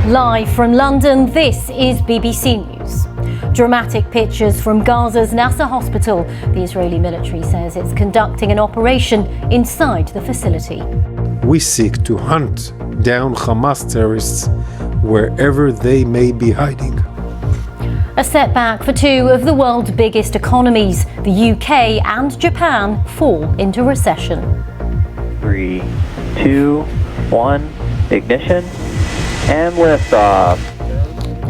Live from London, this is BBC News. Dramatic pictures from Gaza's Nasser hospital. The Israeli military says it's conducting an operation inside the facility. We seek to hunt down Hamas terrorists wherever they may be hiding. A setback for two of the world's biggest economies. The UK and Japan fall into recession. 3, 2, 1, ignition, and liftoff.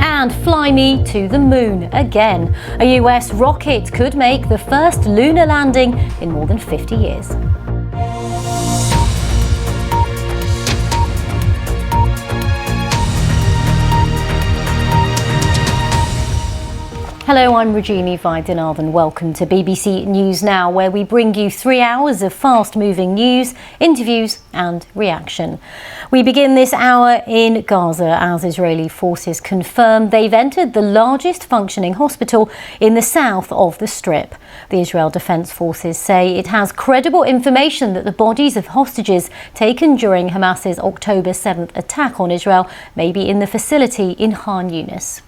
And fly me to the moon again. A US rocket could make the first lunar landing in more than 50 years. Hello, I'm Rajini Vaidyanathan. Welcome to BBC News Now, where we bring you 3 hours of fast-moving news, interviews and reaction. We begin this hour in Gaza as Israeli forces confirm they've entered the largest functioning hospital in the south of the Strip. The Israel Defense Forces say it has credible information that the bodies of hostages taken during Hamas's October 7th attack on Israel may be in the facility in Khan Yunis.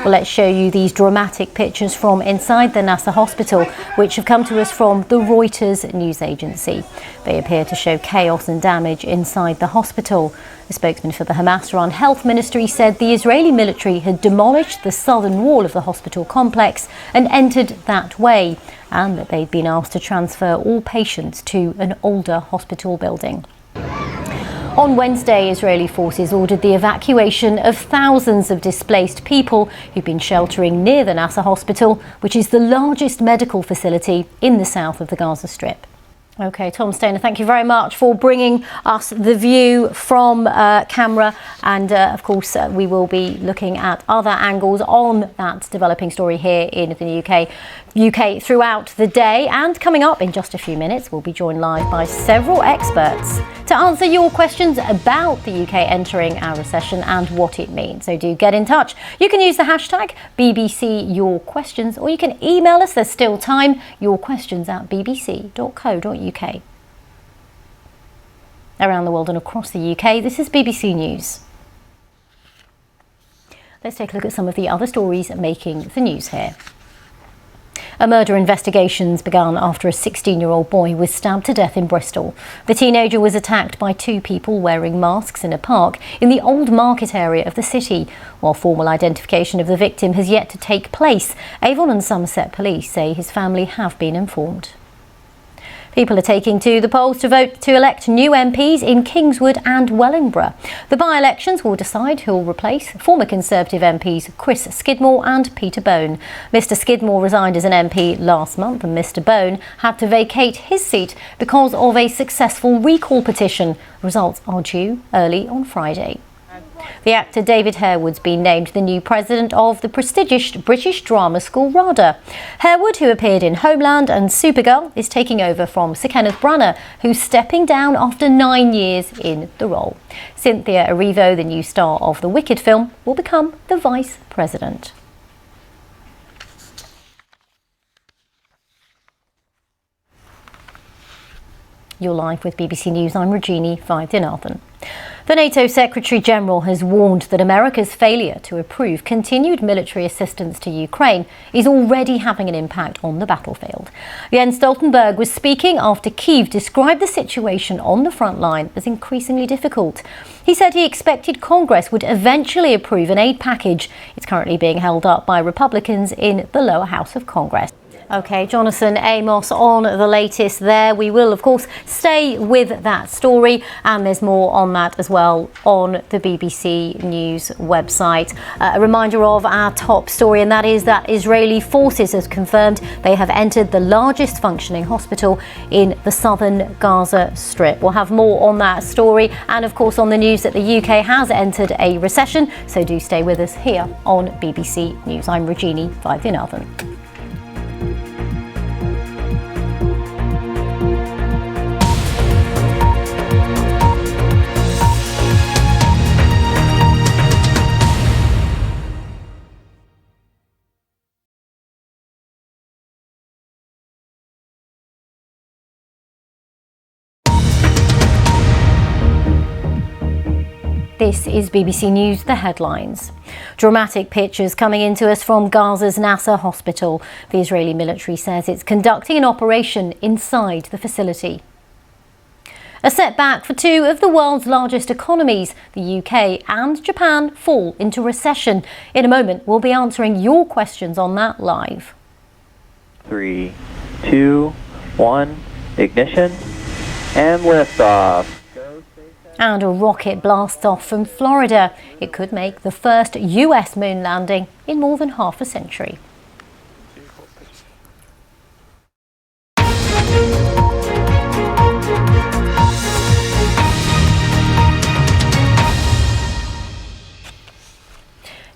Well, let's show you these dramatic pictures from inside the Nasser hospital, which have come to us from the Reuters news agency. They appear to show chaos and damage inside the hospital. The spokesman for the Hamas-run health ministry said the Israeli military had demolished the southern wall of the hospital complex and entered that way, and that they'd been asked to transfer all patients to an older hospital building. On Wednesday, Israeli forces ordered the evacuation of thousands of displaced people who've been sheltering near the Nasser hospital, which is the largest medical facility in the south of the Gaza Strip. OK, Tom Stainer, thank you very much for bringing us the view from camera. And of course, we will be looking at other angles on that developing story here in the UK throughout the day. And coming up in just a few minutes, we'll be joined live by several experts to answer your questions about the UK entering our recession and what it means. So do get in touch. You can use the hashtag BBC Your Questions, or you can email us. There's still time. Your questions at bbc.co.uk. Around the world and across the UK, this is BBC News. Let's take a look at some of the other stories making the news here. A murder investigation's begun after a 16-year-old boy was stabbed to death in Bristol. The teenager was attacked by two people wearing masks in a park in the Old Market area of the city. While formal identification of the victim has yet to take place, Avon and Somerset police say his family have been informed. People are taking to the polls to vote to elect new MPs in Kingswood and Wellingborough. The by-elections will decide who will replace former Conservative MPs Chris Skidmore and Peter Bone. Mr Skidmore resigned as an MP last month, and Mr Bone had to vacate his seat because of a successful recall petition. Results are due early on Friday. The actor David Harewood's been named the new president of the prestigious British drama school RADA. Harewood, who appeared in Homeland and Supergirl, is taking over from Sir Kenneth Branagh, who's stepping down after 9 years in the role. Cynthia Erivo, the new star of the Wicked film, will become the vice president. You're live with BBC News. I'm Rajini Vaidyanathan. The NATO Secretary-General has warned that America's failure to approve continued military assistance to Ukraine is already having an impact on the battlefield. Jens Stoltenberg was speaking after Kyiv described the situation on the front line as increasingly difficult. He said he expected Congress would eventually approve an aid package. It's currently being held up by Republicans in the lower house of Congress. OK, Jonathan Amos on the latest there. We will, of course, stay with that story, and there's more on that as well on the BBC News website. A reminder of our top story, and that is that Israeli forces have confirmed they have entered the largest functioning hospital in the southern Gaza Strip. We'll have more on that story, and of course on the news that the UK has entered a recession, so do stay with us here on BBC News. I'm Rajini Vaidyanathan. This is BBC News, the headlines. Dramatic pictures coming into us from Gaza's Nasser hospital. The Israeli military says it's conducting an operation inside the facility. A setback for two of the world's largest economies. The UK and Japan fall into recession. In a moment, we'll be answering your questions on that live. 3, 2, 1, ignition, and liftoff. And a rocket blasts off from Florida. It could make the first US moon landing in more than half a century.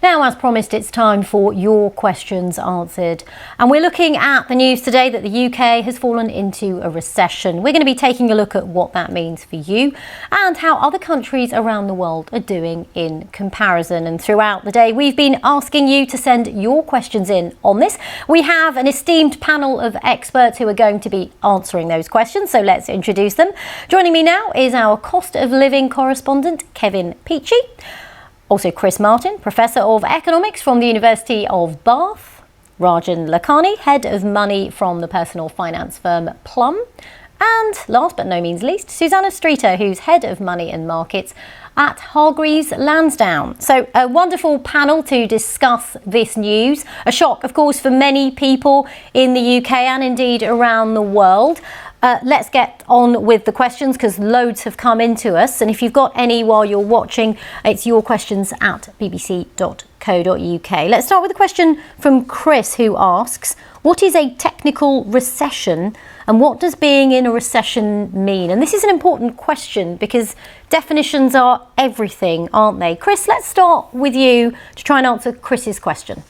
Now, as promised, it's time for your questions answered. And we're looking at the news today that the UK has fallen into a recession. We're going to be taking a look at what that means for you and how other countries around the world are doing in comparison. And throughout the day, we've been asking you to send your questions in on this. We have an esteemed panel of experts who are going to be answering those questions. So let's introduce them. Joining me now is our cost of living correspondent, Kevin Peachy. Also Chris Martin, Professor of Economics from the University of Bath. Rajini Lakhani, Head of Money from the personal finance firm Plum. And last but no means least, Susanna Streeter, who's Head of Money and Markets at Hargreaves Lansdown. So a wonderful panel to discuss this news. A shock, of course, for many people in the UK and indeed around the world. Let's get on with the questions because loads have come into us. And if you've got any while you're watching, it's your questions at bbc.co.uk. Let's start with a question from Chris, who asks, what is a technical recession and what does being in a recession mean? And this is an important question because definitions are everything, aren't they? Chris, let's start with you to try and answer Chris's question.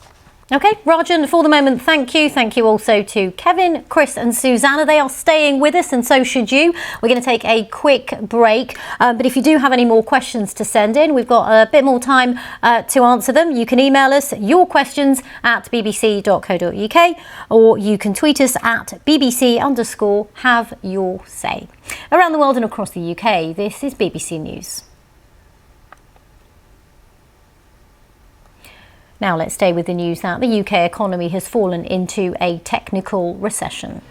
OK, Rajan, for the moment, thank you. Thank you also to Kevin, Chris and Susanna. They are staying with us and so should you. We're going to take a quick break. But if you do have any more questions to send in, we've got a bit more time to answer them. You can email us your questions at bbc.co.uk or you can tweet us at bbc_have your say. Around the world and across the UK, this is BBC News. Now let's stay with the news that the UK economy has fallen into a technical recession.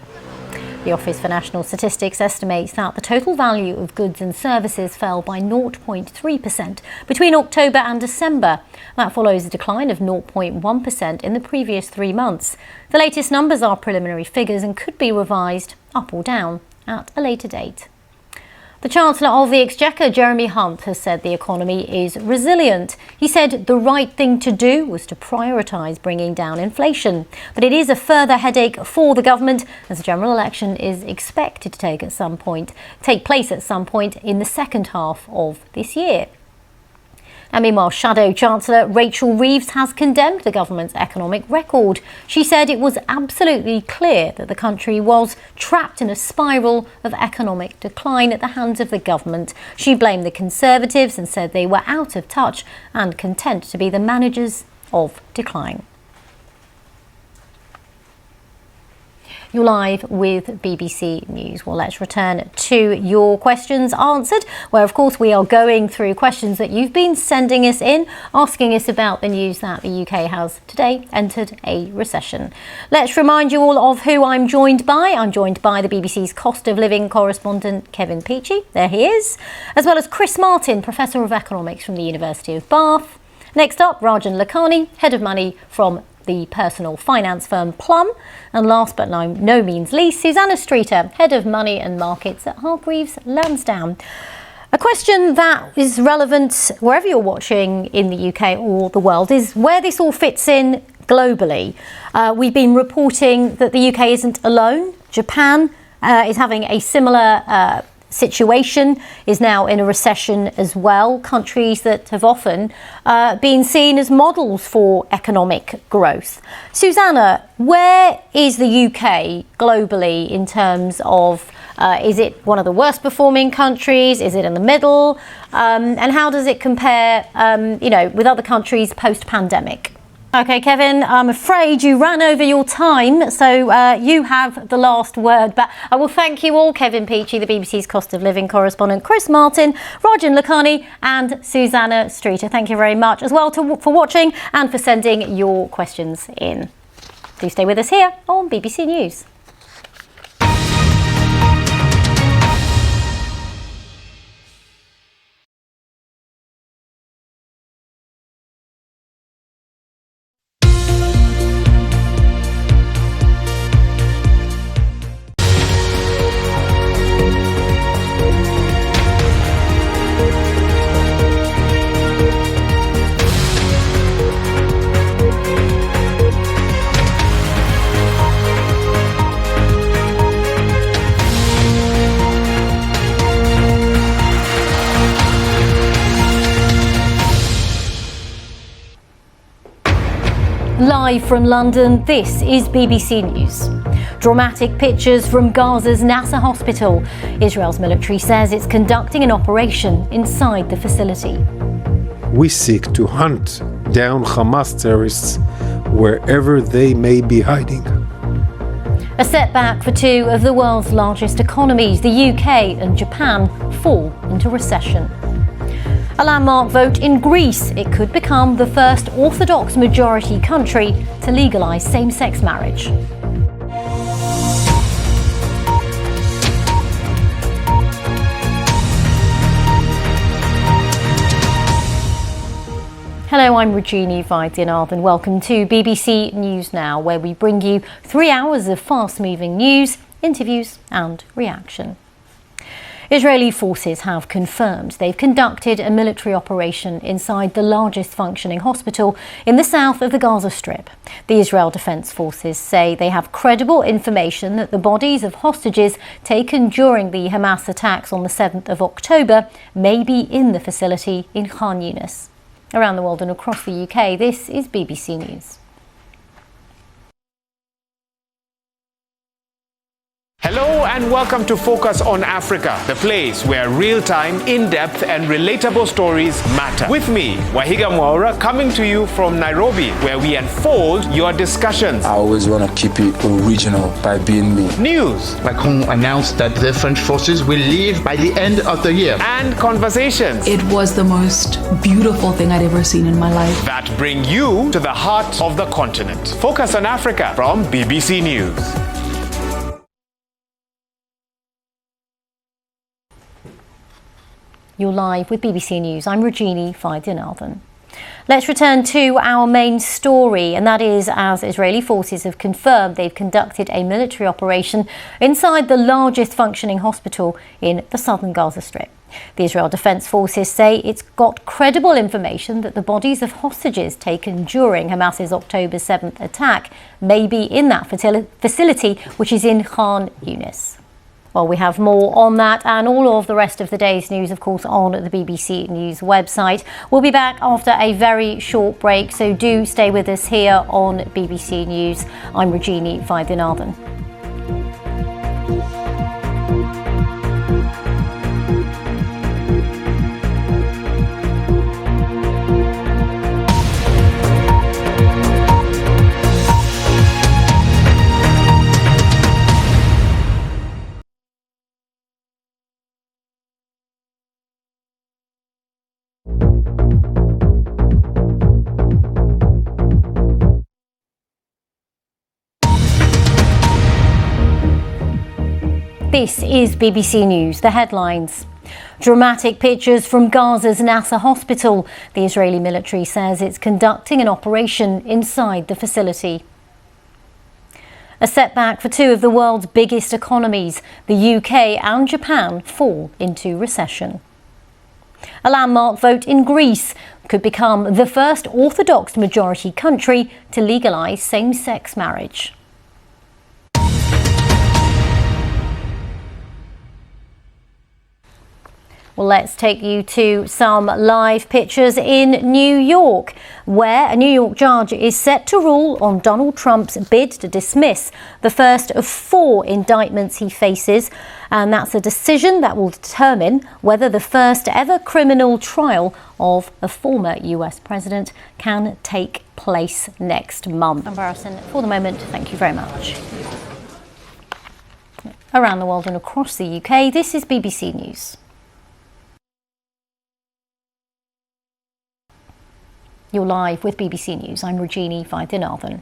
The Office for National Statistics estimates that the total value of goods and services fell by 0.3% between October and December. That follows a decline of 0.1% in the previous 3 months. The latest numbers are preliminary figures and could be revised up or down at a later date. The Chancellor of the Exchequer, Jeremy Hunt, has said the economy is resilient. He said the right thing to do was to prioritise bringing down inflation. But it is a further headache for the government as the general election is expected to take place at some point in the second half of this year. And meanwhile, Shadow Chancellor Rachel Reeves has condemned the government's economic record. She said it was absolutely clear that the country was trapped in a spiral of economic decline at the hands of the government. She blamed the Conservatives and said they were out of touch and content to be the managers of decline. You're live with BBC News. Well, let's return to your questions answered, where of course we are going through questions that you've been sending us in, asking us about the news that the UK has today entered a recession. Let's remind you all of who I'm joined by. I'm joined by the BBC's cost of living correspondent, Kevin Peachy. There he is. As well as Chris Martin, Professor of Economics from the University of Bath. Next up, Rajini Lakhani, Head of Money from the personal finance firm Plum. And last but no means least, Susanna Streeter, Head of Money and Markets at Hargreaves Lansdown. A question that is relevant wherever you're watching in the UK or the world is where this all fits in globally. We've been reporting that the UK isn't alone. Japan is having a similar situation, is now in a recession as well. Countries that have often been seen as models for economic growth. Susanna, where is the UK globally in terms of, is it one of the worst performing countries? Is it in the middle? And how does it compare, with other countries post-pandemic? OK, Kevin, I'm afraid you ran over your time, so you have the last word. But I will thank you all, Kevin Peachy, the BBC's cost of living correspondent, Chris Martin, Rajini Lakhani and Susanna Streeter. Thank you very much as well for watching and for sending your questions in. Do stay with us here on BBC News. Live from London, this is BBC News. Dramatic pictures from Gaza's Nasser hospital. Israel's military says it's conducting an operation inside the facility. We seek to hunt down Hamas terrorists wherever they may be hiding. A setback for two of the world's largest economies, the UK and Japan, fall into recession. A landmark vote in Greece. It could become the first Orthodox majority country to legalise same-sex marriage. Hello, I'm Rajini, Vaidyanathan. Welcome to BBC News Now, where we bring you 3 hours of fast-moving news, interviews and reaction. Israeli forces have confirmed they've conducted a military operation inside the largest functioning hospital in the south of the Gaza Strip. The Israel Defense Forces say they have credible information that the bodies of hostages taken during the Hamas attacks on the 7th of October may be in the facility in Khan Yunis. Around the world and across the UK, this is BBC News. Hello and welcome to Focus on Africa, the place where real-time, in-depth and relatable stories matter. With me, Wahiga Mwaura, coming to you from Nairobi, where we unfold your discussions. I always want to keep it original by being me. News. Macron announced that the French forces will leave by the end of the year. And conversations. It was the most beautiful thing I'd ever seen in my life. That bring you to the heart of the continent. Focus on Africa from BBC News. You're live with BBC News. I'm Rajini Vaidyanathan. Let's return to our main story, and that is as Israeli forces have confirmed they've conducted a military operation inside the largest functioning hospital in the southern Gaza Strip. The Israel Defense Forces say it's got credible information that the bodies of hostages taken during Hamas's October 7th attack may be in that facility, which is in Khan Yunis. Well, we have more on that and all of the rest of the day's news, of course, on the BBC News website. We'll be back after a very short break, so do stay with us here on BBC News. I'm Rajini Vaidyanathan. This is BBC News, the headlines. Dramatic pictures from Gaza's Nasser hospital. The Israeli military says it's conducting an operation inside the facility. A setback for two of the world's biggest economies. The UK and Japan fall into recession. A landmark vote in Greece could become the first Orthodox majority country to legalise same-sex marriage. Well, let's take you to some live pictures in New York, where a New York judge is set to rule on Donald Trump's bid to dismiss the first of 4 indictments he faces. And that's a decision that will determine whether the first ever criminal trial of a former US president can take place next month. Embarrassing for the moment. Thank you very much. Around the world and across the UK, this is BBC News. You're live with BBC News. I'm Rajini, Vaidyanathan.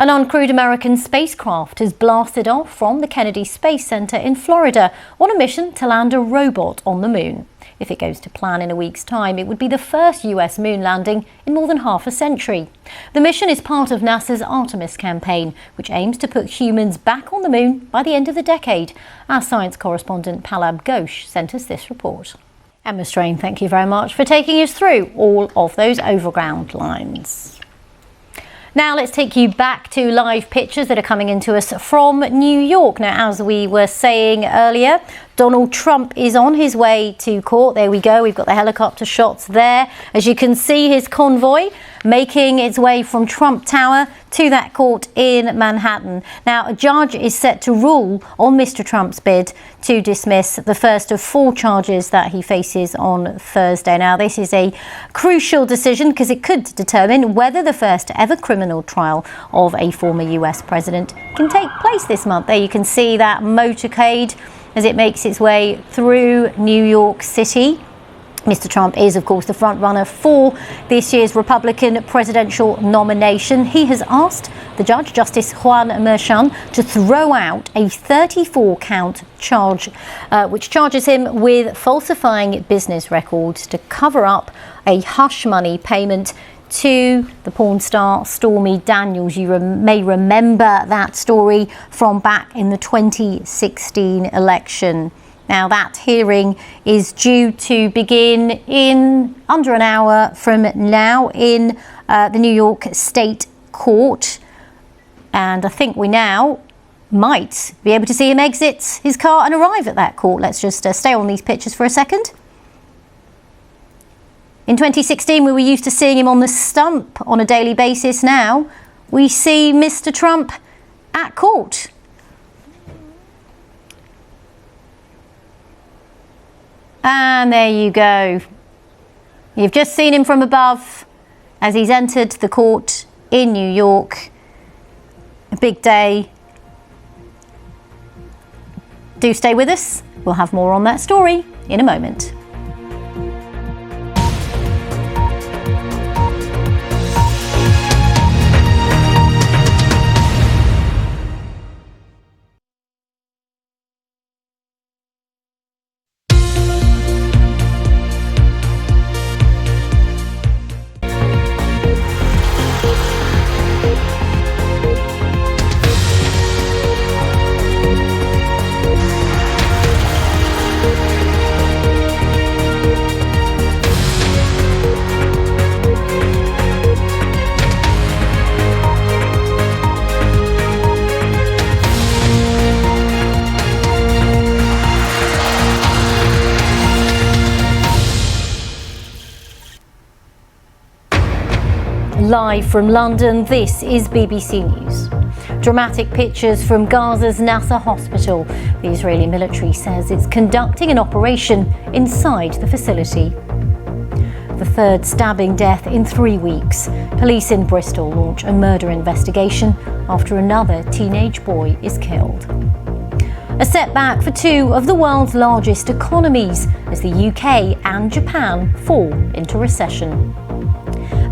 An uncrewed American spacecraft has blasted off from the Kennedy Space Center in Florida on a mission to land a robot on the moon. If it goes to plan in a week's time, it would be the first US moon landing in more than half a century. The mission is part of NASA's Artemis campaign, which aims to put humans back on the moon by the end of the decade. Our science correspondent Palab Ghosh sent us this report. Emma Strain, thank you very much for taking us through all of those overground lines. Now let's take you back to live pictures that are coming into us from New York. Now, as we were saying earlier, Donald Trump is on his way to court. There we go. We've got the helicopter shots there. As you can see, his convoy making its way from Trump Tower to that court in Manhattan. Now, a judge is set to rule on Mr. Trump's bid to dismiss the first of 4 charges that he faces on Thursday. Now, this is a crucial decision because it could determine whether the first ever criminal trial of a former US president can take place this month. There you can see that motorcade as it makes its way through New York City. Mr. Trump is, of course, the front runner for this year's Republican presidential nomination. He has asked the judge, Justice Juan Merchan, to throw out a 34-count charge, which charges him with falsifying business records to cover up a hush money payment to the porn star Stormy Daniels. You may remember that story from back in the 2016 election. Now, that hearing is due to begin in under an hour from now in the New York State Court. And I think we now might be able to see him exit his car and arrive at that court. Let's just stay on these pictures for a second. In 2016, we were used to seeing him on the stump on a daily basis. Now we see Mr. Trump at court. And there you go. You've just seen him from above as he's entered the court in New York. A big day. Do stay with us. We'll have more on that story in a moment. Live from London, this is BBC News. Dramatic pictures from Gaza's Nasser hospital. The Israeli military says it's conducting an operation inside the facility. The third stabbing death in 3 weeks. Police in Bristol launch a murder investigation after another teenage boy is killed. A setback for 2 of the world's largest economies as the UK and Japan fall into recession.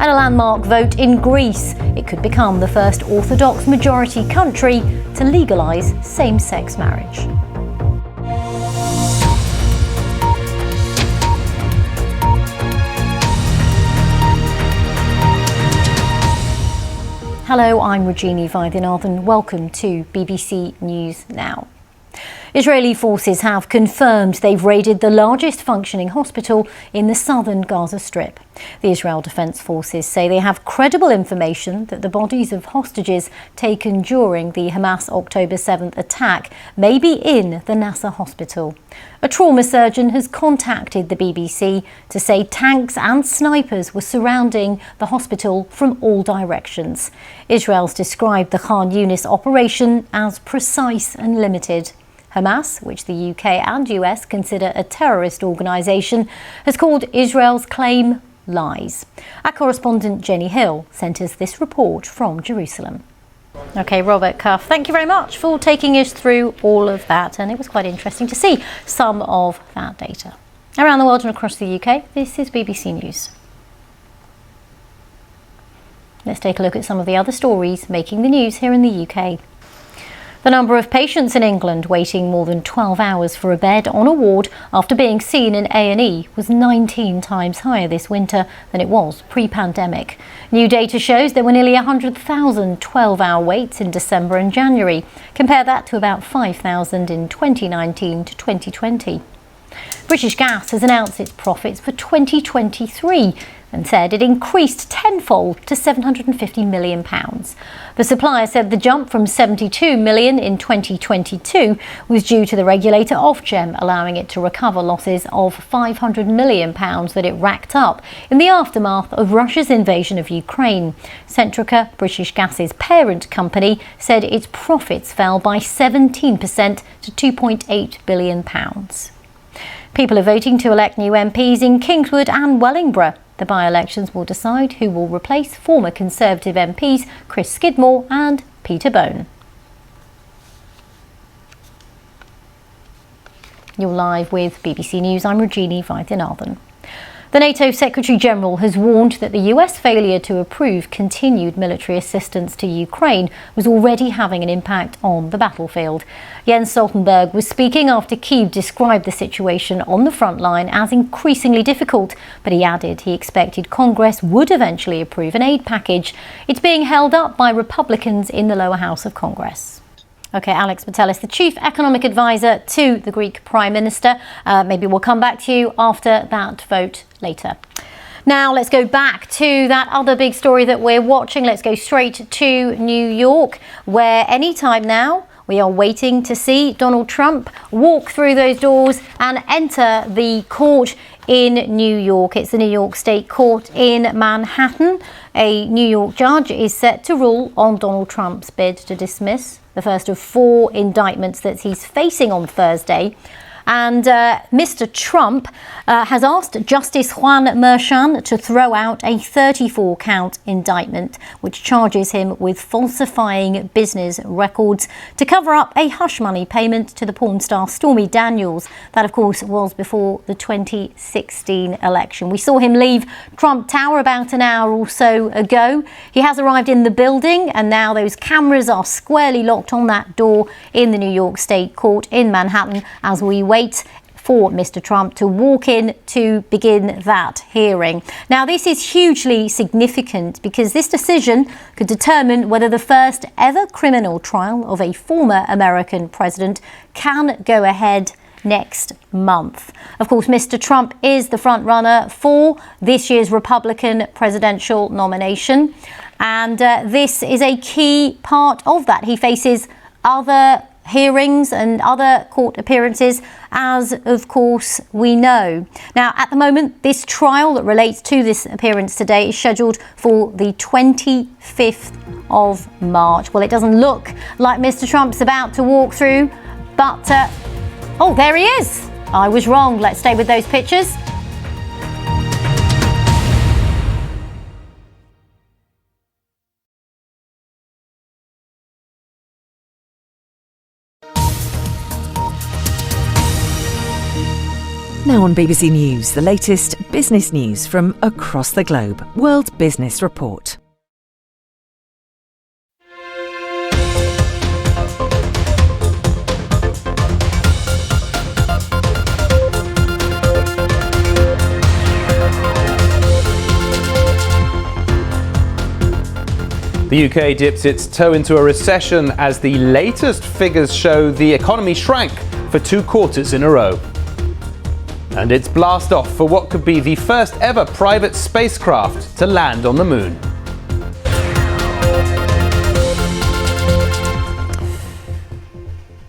And a landmark vote in Greece. It could become the first Orthodox majority country to legalise same-sex marriage. Hello, I'm Rajini Vaidyanathan. Welcome to BBC News Now. Israeli forces have confirmed they've raided the largest functioning hospital in the southern Gaza Strip. The Israel Defense Forces say they have credible information that the bodies of hostages taken during the Hamas October 7th attack may be in the Nasser hospital. A trauma surgeon has contacted the BBC to say tanks and snipers were surrounding the hospital from all directions. Israel's described the Khan Yunis operation as precise and limited. Hamas, which the UK and US consider a terrorist organisation, has called Israel's claim lies. Our correspondent Jenny Hill sent us this report from Jerusalem. OK, Robert Cuff, thank you very much for taking us through all of that, and it was quite interesting to see some of that data. Around the world and across the UK, this is BBC News. Let's take a look at some of the other stories making the news here in the UK. The number of patients in England waiting more than 12 hours for a bed on a ward after being seen in A&E was 19 times higher this winter than it was pre-pandemic. New data shows there were nearly 100,000 12-hour waits in December and January. Compare that to about 5,000 in 2019 to 2020. British Gas has announced its profits for 2023 and said it increased tenfold to £750 million. The supplier said the jump from £72 million in 2022 was due to the regulator Ofgem allowing it to recover losses of £500 million that it racked up in the aftermath of Russia's invasion of Ukraine. Centrica, British Gas's parent company, said its profits fell by 17% to £2.8 billion. People are voting to elect new MPs in Kingswood and Wellingborough. The by-elections will decide who will replace former Conservative MPs Chris Skidmore and Peter Bone. You're live with BBC News. I'm Rajini Vaidyanathan. The NATO Secretary-General has warned that the US failure to approve continued military assistance to Ukraine was already having an impact on the battlefield. Jens Stoltenberg was speaking after Kyiv described the situation on the front line as increasingly difficult, but he added he expected Congress would eventually approve an aid package. It's being held up by Republicans in the lower house of Congress. OK, Alex Metellus, the chief economic advisor to the Greek Prime Minister. Maybe we'll come back to you after that vote later. Now, let's go back to that other big story that we're watching. Let's go straight to New York, where any time now we are waiting to see Donald Trump walk through those doors and enter the court in New York. It's the New York State Court in Manhattan. A New York judge is set to rule on Donald Trump's bid to dismiss the first of 4 indictments that he's facing on Thursday. And Mr. Trump has asked Justice Juan Merchan to throw out a 34-count indictment, which charges him with falsifying business records to cover up a hush money payment to the porn star Stormy Daniels. That, of course, was before the 2016 election. We saw him leave Trump Tower about an hour or so ago. He has arrived in the building, and now those cameras are squarely locked on that door in the New York State Court in Manhattan as we wait for Mr. Trump to walk in to begin that hearing. Now, this is hugely significant because this decision could determine whether the first ever criminal trial of a former American president can go ahead next month. Of course, Mr. Trump is the front runner for this year's Republican presidential nomination, and this is a key part of that. He faces other hearings and other court appearances, as of course we know. Now, at the moment, this trial that relates to this appearance today is scheduled for the 25th of March. Well, it doesn't look like Mr. Trump's about to walk through, but oh, there he is. I was wrong. Let's stay with those pictures. Now on BBC News, the latest business news from across the globe. World Business Report. The UK dips its toe into a recession as the latest figures show the economy shrank for 2 quarters in a row. And it's blast off for what could be the first ever private spacecraft to land on the moon.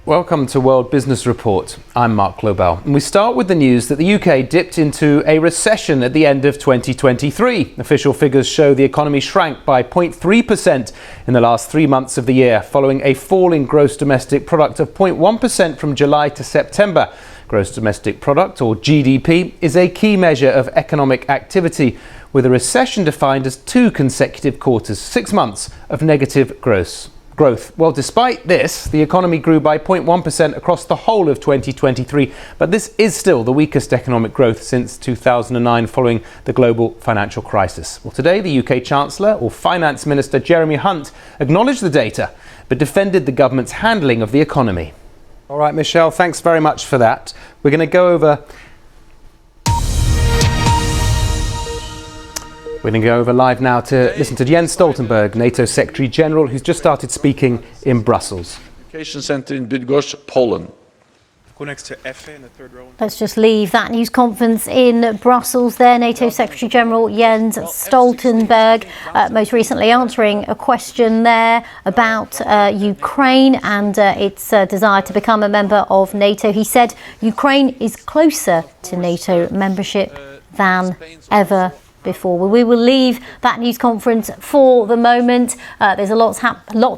Welcome to World Business Report. I'm Mark Lobel, and we start with the news that the UK dipped into a recession at the end of 2023. Official figures show the economy shrank by 0.3% in the last 3 months of the year, following a fall in gross domestic product of 0.1% from July to September. Gross domestic product, or GDP, is a key measure of economic activity, with a recession defined as 2 consecutive quarters, 6 months of negative growth. Well, despite this, the economy grew by 0.1% across the whole of 2023, but this is still the weakest economic growth since 2009 following the global financial crisis. Well, today the UK Chancellor, or Finance Minister Jeremy Hunt, acknowledged the data but defended the government's handling of the economy. All right, Michelle, thanks very much for that. We're going to go over live now to listen to Jens Stoltenberg, NATO Secretary General, who's just started speaking in Brussels. Education Centre in Bydgoszcz, Poland. Go next to Efe in the third row. Let's just leave that news conference in Brussels there. NATO Secretary General Jens Stoltenberg most recently answering a question there about Ukraine and its desire to become a member of NATO. He said Ukraine is closer to NATO membership than ever before. We will leave that news conference for the moment. There's a lot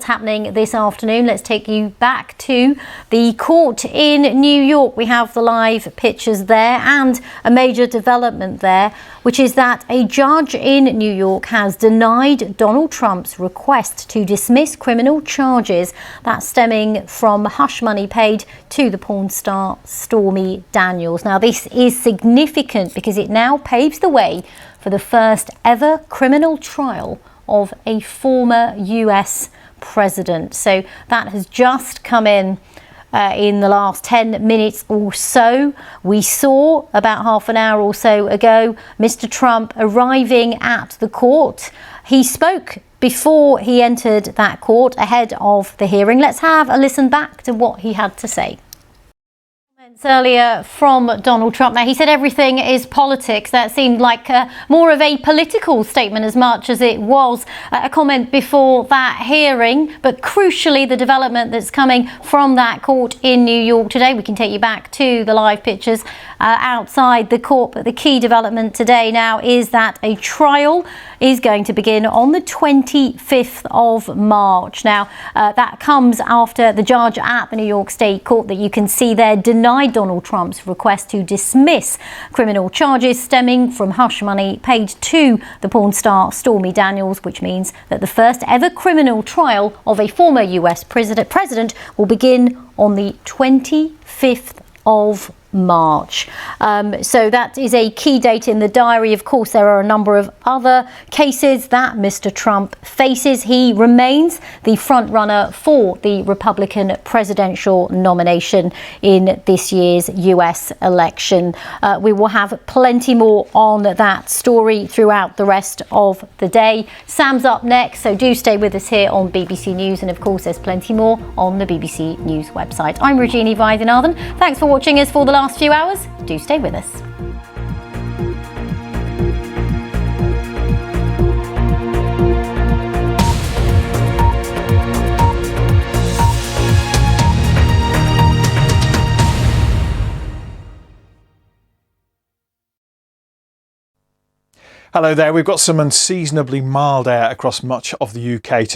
happening this afternoon. Let's take you back to the court in New York. We have the live pictures there and a major development there, which is that a judge in New York has denied Donald Trump's request to dismiss criminal charges that's stemming from hush money paid to the porn star Stormy Daniels. Now, this is significant because it now paves the way for the first ever criminal trial of a former US president. So that has just come in the last 10 minutes or so. We saw about half an hour or so ago Mr. Trump arriving at the court. He spoke before he entered that court ahead of the hearing. Let's have a listen back to what he had to say. Earlier from Donald Trump. Now, he said everything is politics. That seemed like more of a political statement as much as it was a comment before that hearing. But crucially, the development that's coming from that court in New York today, we can take you back to the live pictures outside the court. But the key development today now is that a trial is going to begin on the 25th of March. Now, that comes after the judge at the New York State Court that you can see there denied Donald Trump's request to dismiss criminal charges stemming from hush money paid to the porn star Stormy Daniels, which means that the first ever criminal trial of a former US president will begin on the 25th of March. So that is a key date in the diary. Of course, there are a number of other cases that Mr. Trump faces. He remains the front runner for the Republican presidential nomination in this year's US election. We will have plenty more on that story throughout the rest of the day. Sam's up next, so do stay with us here on BBC News. And of course, there's plenty more on the BBC News website. I'm Rajini Vaidyanathan. Thanks for watching us for the last few hours. Do stay with us. Hello there. We've got some unseasonably mild air across much of the UK today.